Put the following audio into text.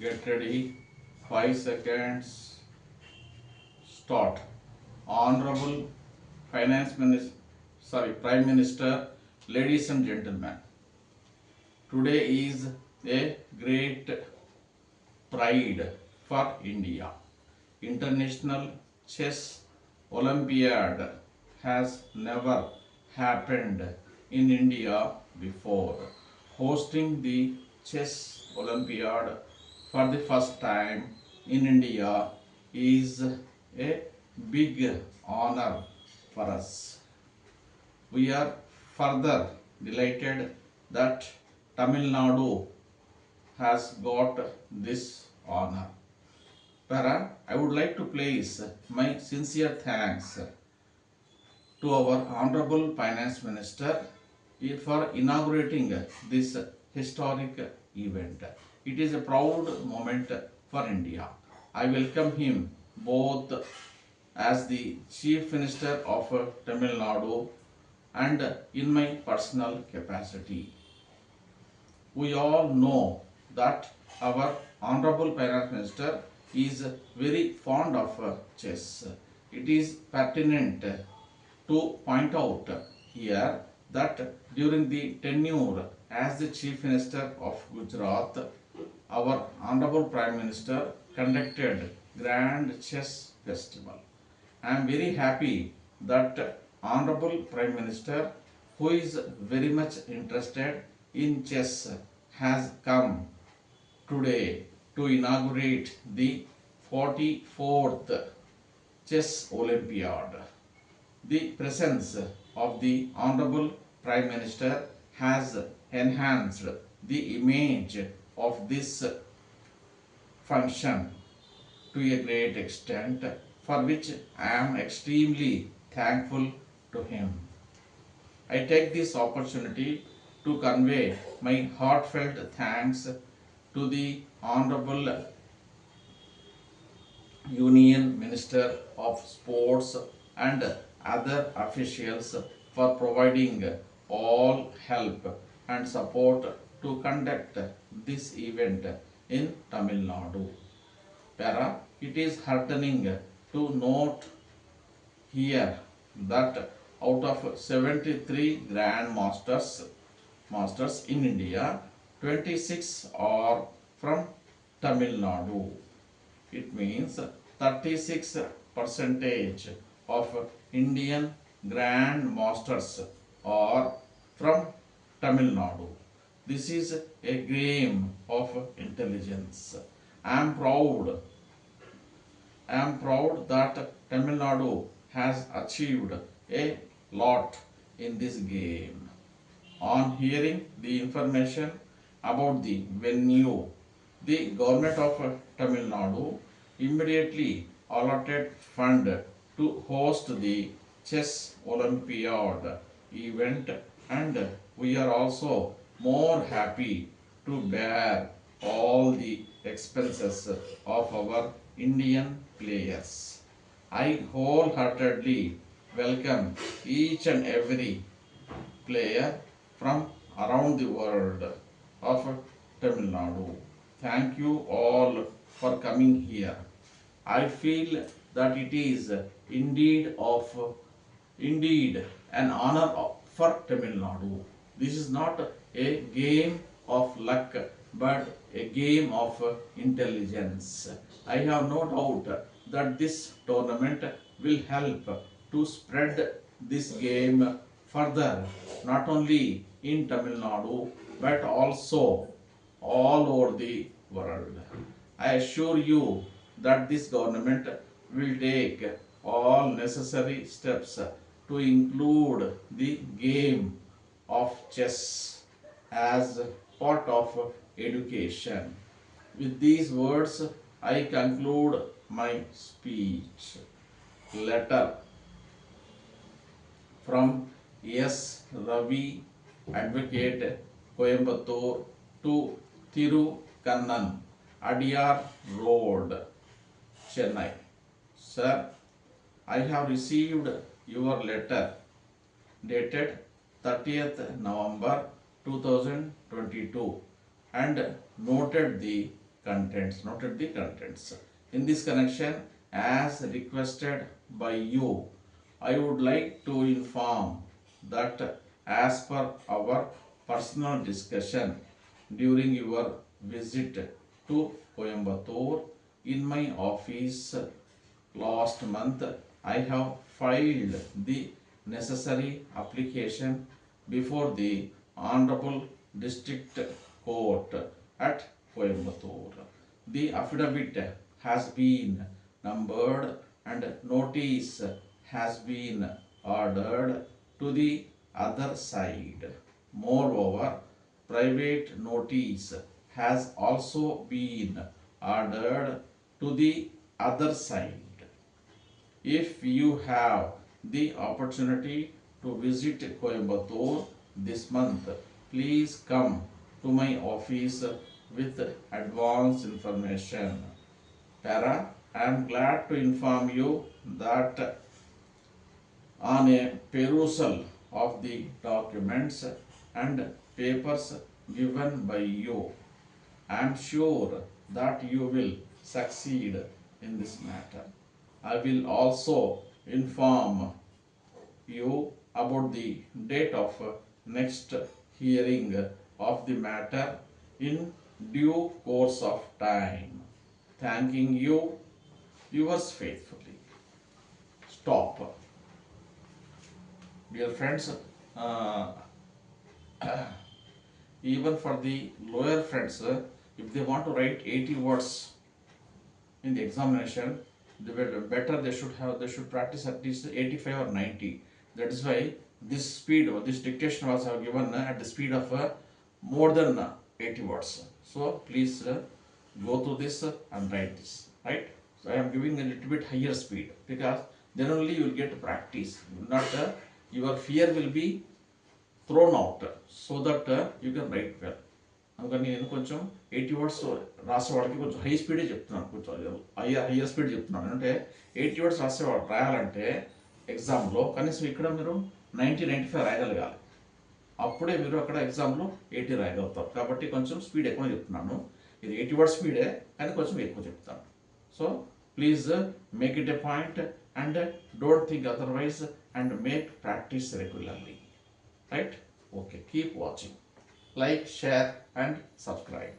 Get ready. 5 seconds. Start. Honorable Prime Minister, ladies and gentlemen. Today is a great pride for India. International Chess Olympiad has never happened in India before. Hosting the Chess Olympiad for the first time in India is a big honor for us. We are further delighted that Tamil Nadu has got this honor. Para, I would like to place my sincere thanks to our Honorable Finance Minister for inaugurating this historic event. It is a proud moment for India. I welcome him both as the Chief Minister of Tamil Nadu and in my personal capacity. We all know that our Honorable Finance Minister is very fond of chess. It is pertinent to point out here that during the tenure as the Chief Minister of Gujarat, our Honorable Prime Minister conducted Grand Chess Festival. I am very happy that Honorable Prime Minister, who is very much interested in chess, has come today to inaugurate the 44th Chess Olympiad. The presence of the Honorable Prime Minister has enhanced the image of this function to a great extent, for which I am extremely thankful to him. I take this opportunity to convey my heartfelt thanks to the Honorable Union Minister of Sports and other officials for providing all help and support to conduct this event in Tamil Nadu. Para, it is heartening to note here that out of 73 Grand Masters in India, 26 are from Tamil Nadu. It means 36 percentage of Indian Grand Masters are from Tamil Nadu. This is a game of intelligence. I am proud that Tamil Nadu has achieved a lot in this game. On hearing the information about the venue, the government of Tamil Nadu immediately allotted fund to host the Chess Olympiad event, and we are also more happy to bear all the expenses of our Indian players. I wholeheartedly welcome each and every player from around the world of Tamil Nadu. Thank you all for coming here. I feel that it is indeed an honor for Tamil Nadu. This is not a game of luck but a game of intelligence. I have no doubt that this tournament will help to spread this game further, not only in Tamil Nadu but also all over the world. I assure you that this government will take all necessary steps to include the game of chess as part of education. With these words, I conclude my speech. Letter from S. Ravi, Advocate, Coimbatore, to Thiru Kannan, Adyar Road, Chennai. Sir, I have received your letter dated 30th November 2022 and noted the contents. Noted the contents. In this connection, as requested by you, I would like to inform that as per our personal discussion during your visit to Coimbatore in my office last month, I have filed the necessary application before the Honorable District Court at Coimbatore. The affidavit has been numbered and notice has been ordered to the other side. Moreover, private notice has also been ordered to the other side. If you have the opportunity to visit Coimbatore this month, please come to my office with advance information. Para, I am glad to inform you that on a perusal of the documents and papers given by you, I am sure that you will succeed in this matter. I will also inform you about the date of next hearing of the matter in due course of time. Thanking you, yours faithfully. Stop. Dear friends, uh, even for the lower friends, if they want to write 80 words in the examination, they should practice at least 85 or 90. That is why this speed or this dictation was given at the speed of more than 80 words. So please go through this and write this, right? So I am giving a little bit higher speed because then only you will get practice. Not your fear will be thrown out so that you can write well. అందుకని నేను కొంచెం 80 words రాసేవాడికి కొంచెం high స్పీడే చెప్తున్నాను, కొంచెం higher speed చెప్తున్నాను. అంటే 80 words రాయాలంటే ఎగ్జామ్లో కనీసం ఇక్కడ మీరు 90-95 రాయగలగాలి. అప్పుడే మీరు అక్కడ ఎగ్జామ్లో 80 రాయగలుగుతారు. కాబట్టి కొంచెం స్పీడ్ ఎక్కువ చెప్తున్నాను. ఇది 80 వర్డ్స్ స్పీడే కానీ కొంచెం ఎక్కువ చెప్తాను. So please make it a point and don't think otherwise and make practice regularly. Right? Okay, keep watching. Like, share and subscribe.